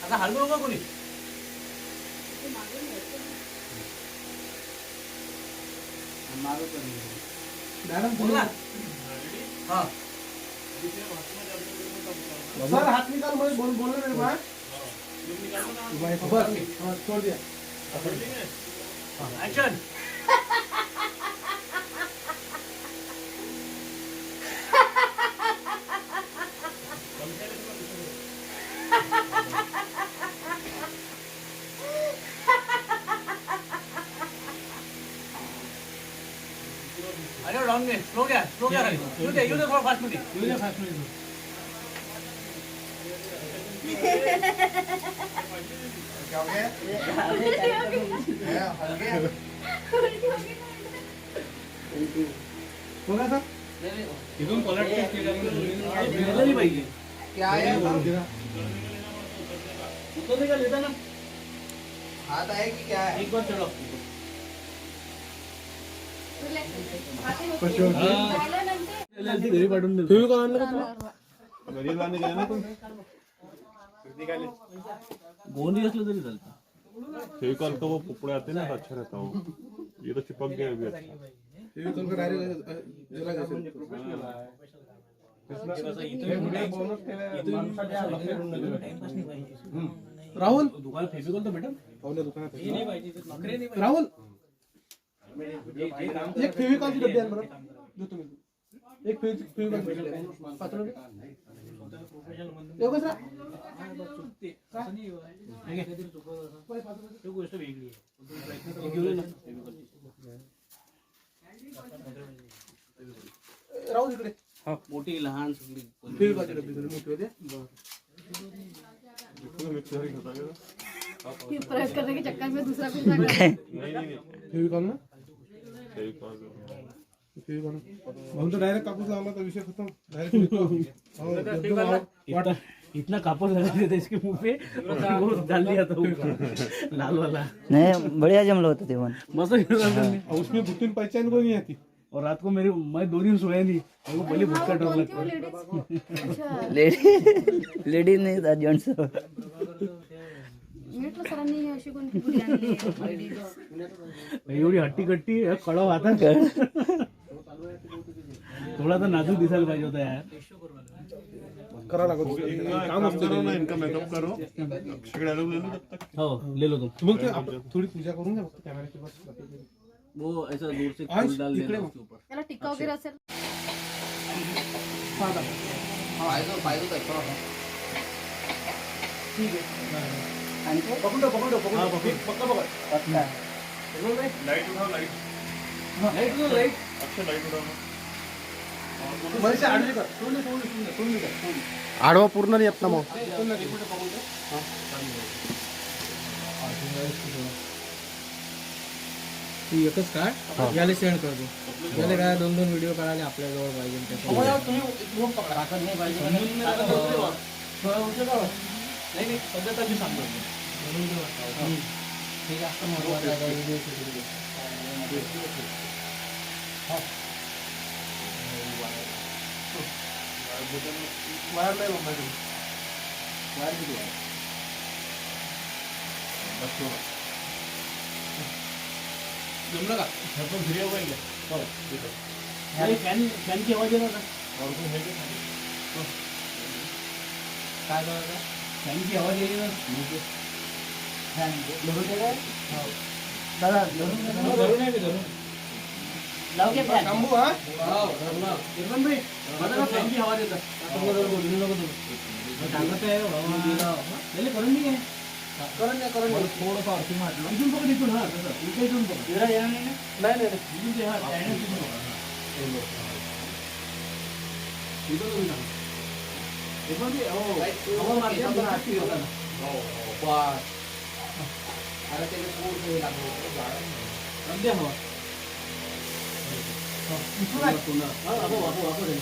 आता हलवू नका कोणी मॅडम बोल ना हाँ सर हात निकाल मध्ये बोललो रे बा. बस हा, छोड़ दिया. एक्शन अरे रॉन्ग में स्लो गया यू दे थोड़ा फास्ट में क्या हो गया हल गया बघा सर इथून पलट नहीं पाहिजे क्या है उतरने का लेता ना हाथ आए कि क्या है एक बार चलो फेविकॉल आणलं का तुला? घरी लाने गए ना तुम गोंदी असलं तरी चालतं फेविकॉल का वो पुपड़े आते हैं ना अच्छा रहता हो ये तो चिपक गया अभी अच्छा फेविकॉल का डायरेक्ट जला राहुल दुकान फेविकॉल तर भेटेल पाहुण्या दुकानात राहुल एक फेविकॉलची डब्बी आण बरं देतो मी एक फेविकॉल पात्र एवढंच रा गोष्ट वेगळी आहे राहुल इकडे मोठी लहान सगळी फेविकॉलची डब्बी मोठी होते. प्रयोग करने के चक्कर में दूसरा कुछ ना करे. फेविकॉल ना फेविकॉल भाऊ तो डायरेक्ट कापूस लावला तर विषय खतम. डायरेक्ट इतना कापूस लगा देता इसके मुंह पे और वो डाल दिया था ऊपर लाल वाला नाही बढिया जमलं होतं ते पण मस्त उसमें बुतून पहचान को नहीं आती. और रात को मैं 2 दिन सोया नहीं मेरे को पहले भूख का डर लगता लेडीज अच्छा लेडीज नाही जेंट्स सांगितलं सरांनी अशी कोणती पुडी आणली एवढी हट्टी कट्टी कळव आता थोडा तर नाजूक दिसायला पाहिजे होता यार. करा लागत काम करो ना, इनका मेकअप करो, अक्षय डायलॉग ले लो तब तक. हो लेलो तो. मग ते आपण थोडी पूजा करून घ्या फक्त कॅमेऱ्याची बस. वो ऐसा दूर से आज फूल डाल इकडे देना मग. उसके ऊपर. त्याला टिक्का वगैरे असेल पकडो पकडो पकडो पक्का पकड. लाइट उठाओ, लाइट. अक्षय लाइट उठाओ ना. मनीषा आडवी कर. आडवा पूर्ण नाही येत ना मग. तू एकच काढ याला सेंड करतो. याला काय 2-2 व्हिडिओ काढायला आपल्या जवळ पाहिजे त्याचं. नाही पद्धत मी सांगतो. हे जास्त महत्वाचं आहे व्हिडिओ वायर नाही मोबाईल. जमलं का? फॅन की आवाज येणार का? काय करायचं? फॅन की आवाज येईल ना. धरून आहे मी धरून. शंभू हा फॅन की आवाज येतात. सांगत आहे करून मी काय करून द्या करून द्या. थोडंसं अडचण वाटलं. इथून बघ इथून हा तसं इथून बघ. नाही नाही इथून ते हा चायना तिथून बघा. इथून बघ ना. हे पण ते हो हवा मारते आपण आठवी होता ना. अरे त्याला पूर्ण लागलं अगदी हवा. इथून आहे. हा वापो रे.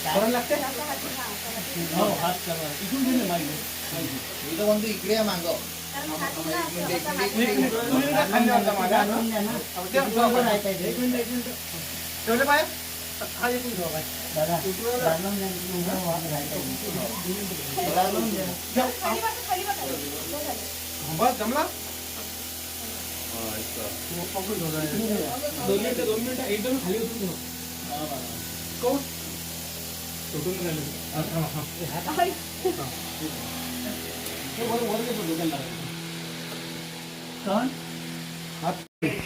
करायला लागते. हो हात करा. इथून घे ना मागे. इकडे मागव. ठेवले पाय. हा एक बस जमला. 2 मिनिटं एकदम खाली उतरून कोण सुटून राहिलं.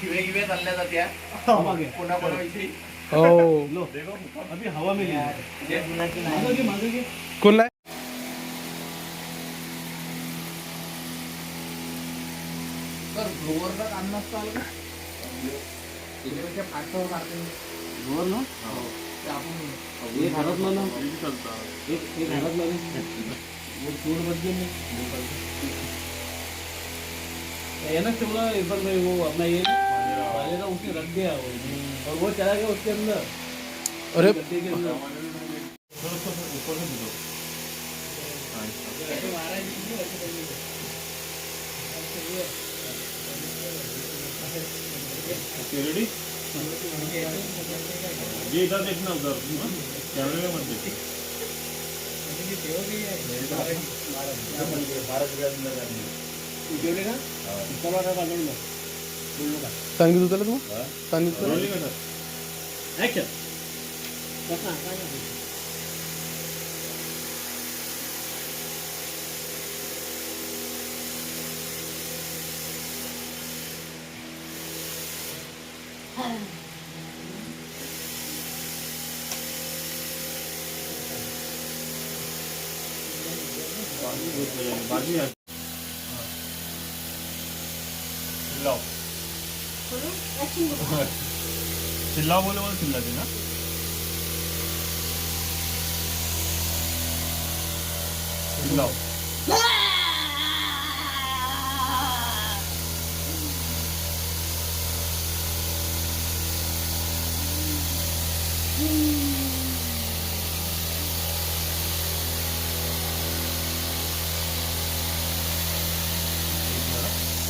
शिवे चालल्या जात्या पुन्हा बनवायची. हो अभी हवा में मागे घे. कोणला आहे? तर ग्लोअरला काम नसतं आलं का? त्याच्यापेक्षा फाटं मारते. वर ना एक हातातलं ना एक हातातलं चोर बदले ना तेवढा इधर में वो अपना ये वाले का उसके रख दिया और वो चला गया उसके अंदर. अरे गद्दे के अंदर. रेडी. ये इधर देखना, उधर कैमरे में मत देखो. सांगितलं तुला तू सांगितलं. रोलिंग है सर. ऍक्शन. बाकी है. चिल्लाओ. चिल्लाओ बोले बोले चिल्लाते ना. चिल्लाओ.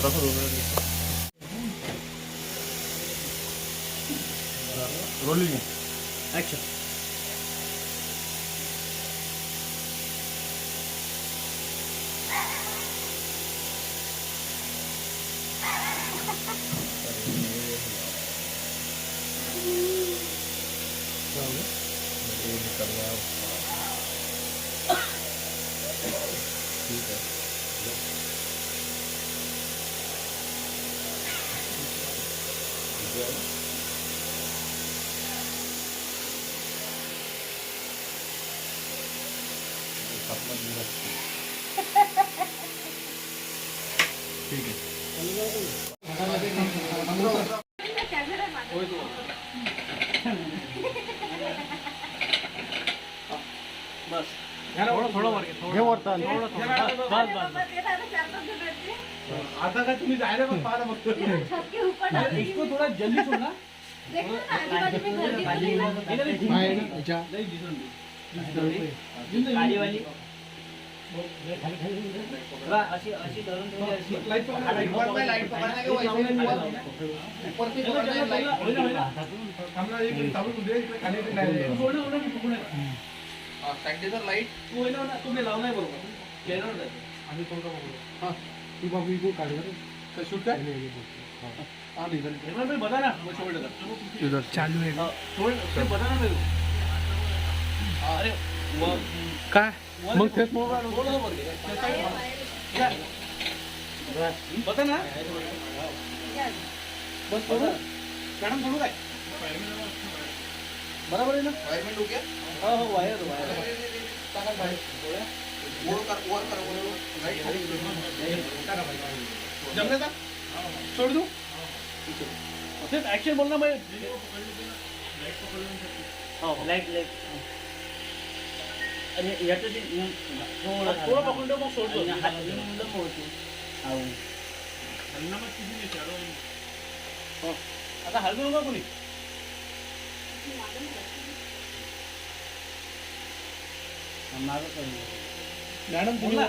रखो दो रोलिंग एक्शन. आता काय तुम्ही जायला पण पाहा ना फक्त. इसको थोड़ा जल्दी छोड़ना. सॅनिटायझर लाईट तुम्ही लावलाय बरोबर. ती बाबू इकडून काढलं शूट काय बता ना चालू आहे बता ना मेरे को. अरे काय मग तेच बता ना. बस बरोबर मॅडम बोलू काय बरोबर आहे ना. वायरमॅन डोक्या हो हो वायर वायर वर कर लाईट जमले का सोड दू. ऍक्शन बोल ना मैं. लाईट लाईट थोडं पकडून मग सोडतो. आता हलवू नका कोणी. मॅडम बोला.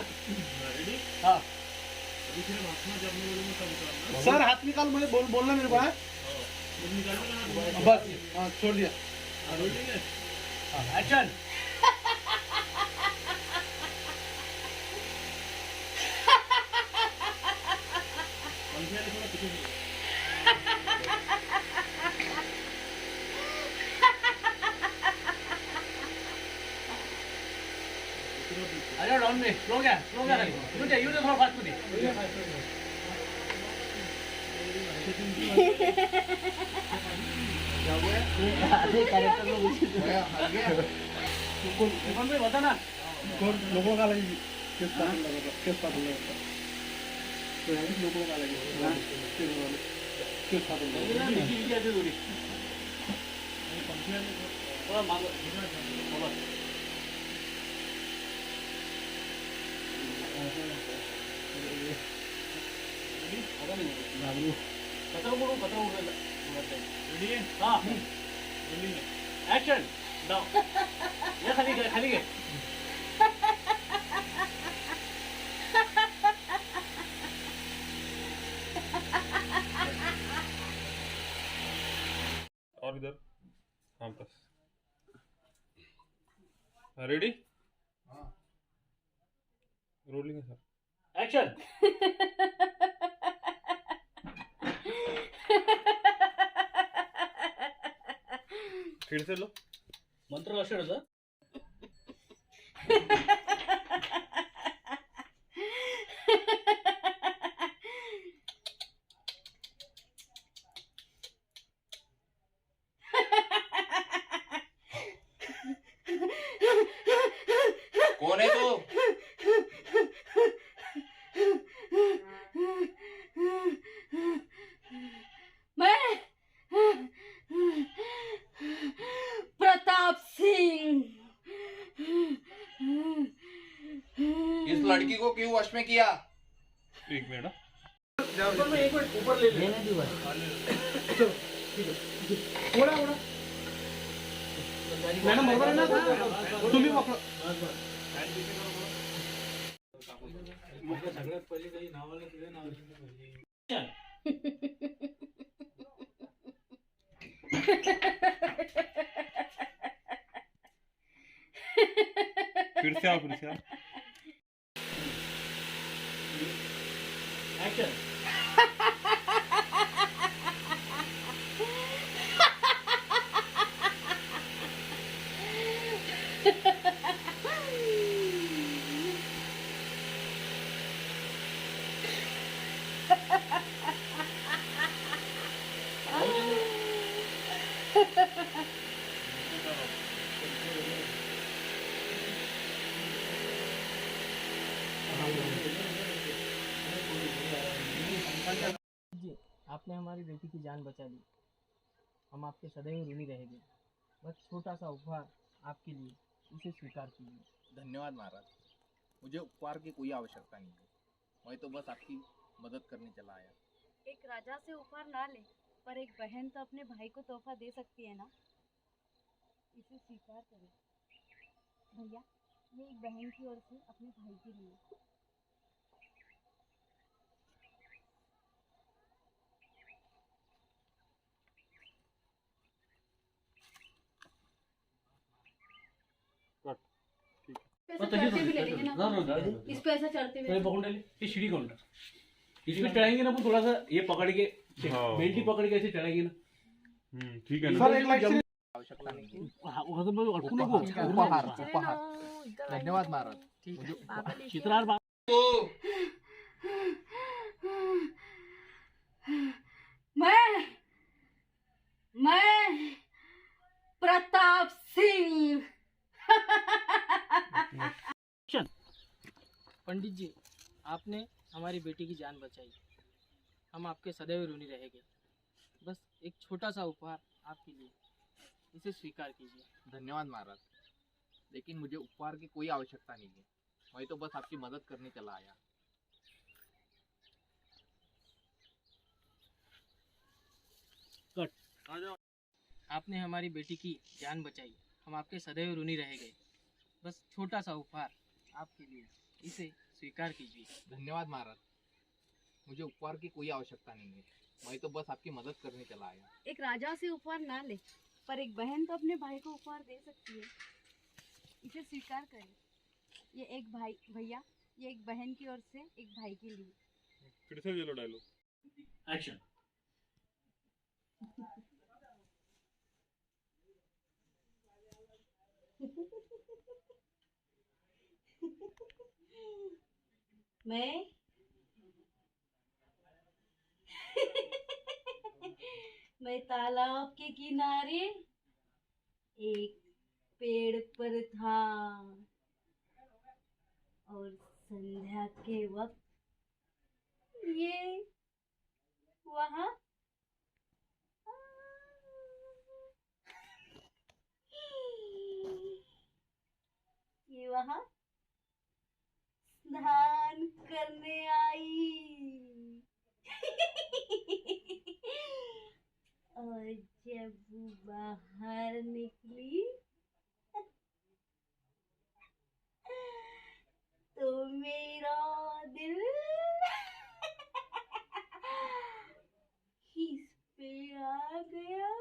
हाँ सर हाथ निकाल मुझे बोलना मेरे को है बस हाँ छोड़ दिया एक्शन. अरे डाउन में स्लो क्या यूं थोड़ा फास्ट करिए. बता ना लोगों का लगी किस तरह लगा किस तरह लगा तो यार लोगों का लगी किस तरह लगा थोड़ा मांगो. Action down. या खाली घे खाली घे. और इधर हाँ बस रेडी रोलिंग है सर. एक्शन. फिर से लो. मंत्र लक्षण होतं. कोण आहे तू? मैं प्रताप सिंह. इस लड़की को क्यों वश में किया? एक मिनट एक मिनट ऊपर ले ले. मॅडम बरोबर आहे ना तुम्ही माझ्या सगळ्यात पहिले काही नावाला तुझ्या नावाला फिर से आओ, फिर से आओ. ऍक्शन. जी, आपने हमारी बेटी की जान बचा ली। हम आपके सदैव ऋणी रहेंगे। बस छोटा सा उपहार आपके लिए, इसे स्वीकार कीजिए। धन्यवाद महाराज, मुझे उपहार की कोई आवश्यकता नहीं है। मैं तो बस आपकी मदद करने चला आया। एक राजा से उपहार ना ले, पर एक बहन तो अपने भाई को तोहफा दे सकती है ना, इसे स्वीकार करें। भैया, ये एक बहन की ओर से अपने भाई के लिए। इस पे ऐसा चढ़ते हुए पकड़ ले, ये सीढ़ी काउंटर इसमें चढ़ाएंगे ना, थोड़ा सा ये पकड़ के बेल्टी पकड़ के ऐसे चढ़ाएंगे ना। ठीक है ना. सर एक लाइट आवश्यकता नहीं है। उपहार, उपहार। धन्यवाद महाराज। मुझे चित्रार मैं प्रताप सिंह। पंडित जी, आपने हमारी बेटी की जान बचाई। हम आपके सदैव ऋणी रहेंगे। बस एक छोटा सा उपहार आपके लिए, इसे स्वीकार कीजिए। धन्यवाद महाराज, लेकिन मुझे उपहार की कोई आवश्यकता नहीं है। मैं तो बस आपकी मदद करने चला आया। आपने हमारी बेटी की जान बचाई। हम आपके सदैव ऋणी रहेंगे। बस छोटा सा उपहार आपके लिए, इसे स्वीकार कीजिए। धन्यवाद महाराज, मुझे उपहार की कोई आवश्यकता नहीं है। मैं तो बस आपकी मदद करने चला आया। एक राजा से उपहार ना ले, पर एक बहन तो अपने भाई को उपहार दे सकती है, इसे स्वीकार करें। ये एक भाई भैया, ये एक बहन की ओर से एक भाई के लिए। फिर से ले लो डायलॉग. एक्शन. मैं तालाब के किनारे एक पेड़ पर था और संध्या के वक्त ये वहाँ स्नान करने आई। और जब बाहर निकली तो मेरा दिल इस पे आ गया।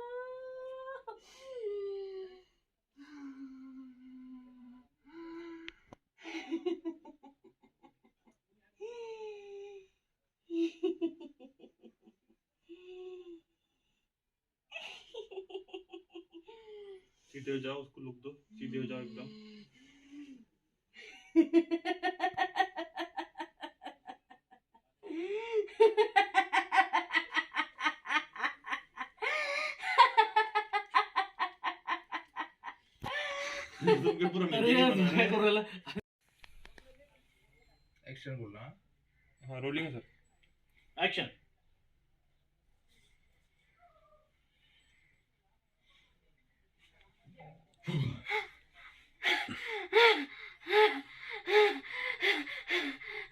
सीधे हो जाओ, उसको लुक दो, सीधे हो जाओ एकदम. एक्शन बोलना। हाँ, रोलिंग है सर. एक्शन.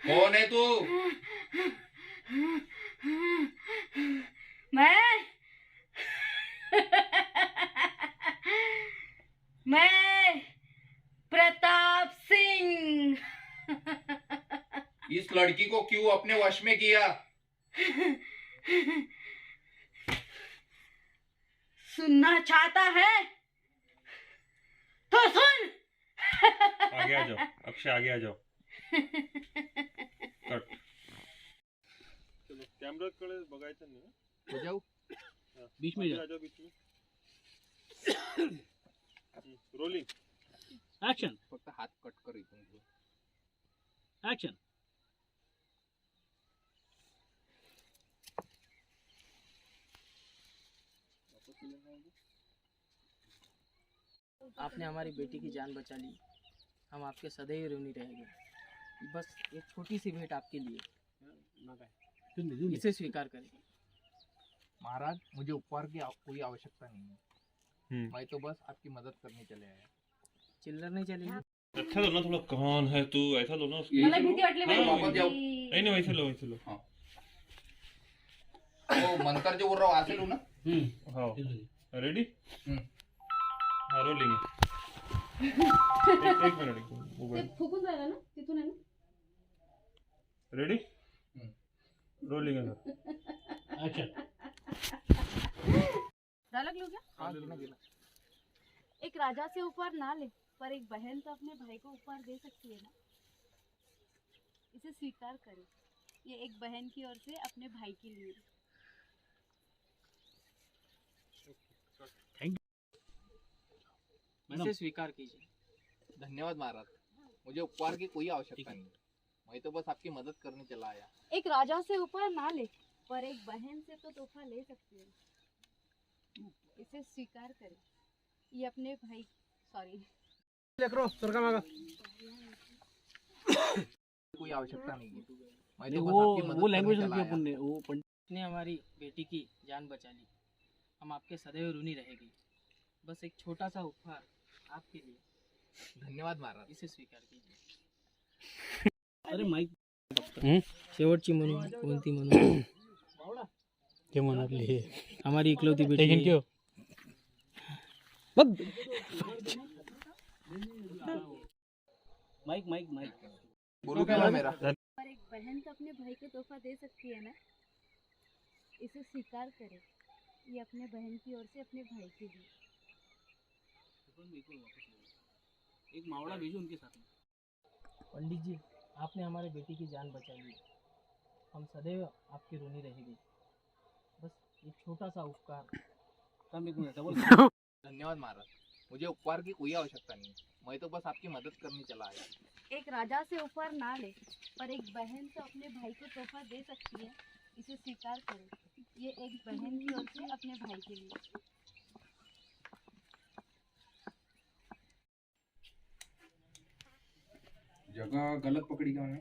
कौन है तू? मैं प्रताप सिंह। लड़की को क्यों अपने वश में किया? सुनना चाहता है तो सुन। आगे आ जाओ अक्षय, आगे आ जाओ. कट. चलो कॅमेराकडे बघायचं नाही. हो जाऊ बीच में आ जाओ बीच में. रोलिंग. एक्शन. फक्त हात कट कर इथून. एक्शन. आपने हमारी बेटी की जान बचा ली, हम आपके सदैव ऋणी रहेंगे। बस एक छोटी सी भेंट आपके लिए, इसे स्वीकार करें। महाराज, मुझे उपहार की कोई आवश्यकता नहीं है। मैं तो बस आपकी मदद करने चले आया। चिल्लर नहीं चलेगी। अच्छा लो ना, थोड़ा कौन है तू, ऐसा लो ना. मला भीती वाटली हाँ, बाई. वापस जाओ. नहीं नहीं वैसे लो, वैसे लो. वो मंत्र जो बोल रहा हूँ आसे लो ना. हाँ रेडी. हाँ रोलिंग है. एक मिनट मोबाइल फुकून राहिला ना तिथून आहे ना. रेडी. रोलिंग है सर. एक्शन. डायलॉग लो क्या? हाँ, गेला. एक राजा से उपहार ना ले, पर एक बहन तो अपने भाई को उपहार दे सकती है ना. इसे स्वीकार करें, ये एक बहन की ओर से अपने भाई के लिए. इसे स्वीकार कीजिए। धन्यवाद महाराज, मुझे उपहार की कोई आवश्यकता नहीं. मैं तो बस आपकी मदद करने चला आया. एक राजा से उपहार ना ले, पर एक बहन से तो तोहफा ले सकती है. इसे स्वीकार करें, ये अपने भाई कोई आवश्यकता नहीं है. मैं तो वो बस आपकी मदद वो लैंग्वेज करने चला रखी अपन आया. ने, वो पंडित ने हमारी बेटी की जान बचा ली, हम आपके सदैव ऋणी रहेंगे। बस एक छोटा सा उपहार आपके लिए, धन्यवाद महाराज. इसे स्वीकार कीजिए। अरे माईक शेवटची म्हणून कोणती म्हणून ते म्हणाले हमारी इकलौती बेटी माईक माईक माईक. बोलू क्या मेरा? पर एक बहन तो अपने भाई को तोहफा दे सकती है ना. इसे स्वीकार करें, ये अपने बहन की ओर से अपने भाई के लिए. एक मावड़ा भेजो उनके साथ में. पंडित जी, आपने हमारे बेटी की जान बचा ली, हम सदैव आपके ऋणी रहेंगे। बस एक छोटा सा उपकार। धन्यवाद महाराज, मुझे उपहार की कोई आवश्यकता नहीं. मैं तो बस आपकी मदद करने चला आया. एक राजा से उपहार ना ले, पर एक बहन तो अपने भाई को तोहफा दे सकती है. इसे स्वीकार करें, ये एक बहन की ओर से अपने भाई के लिए. जगह गलत पकड़ी क्या मैंने?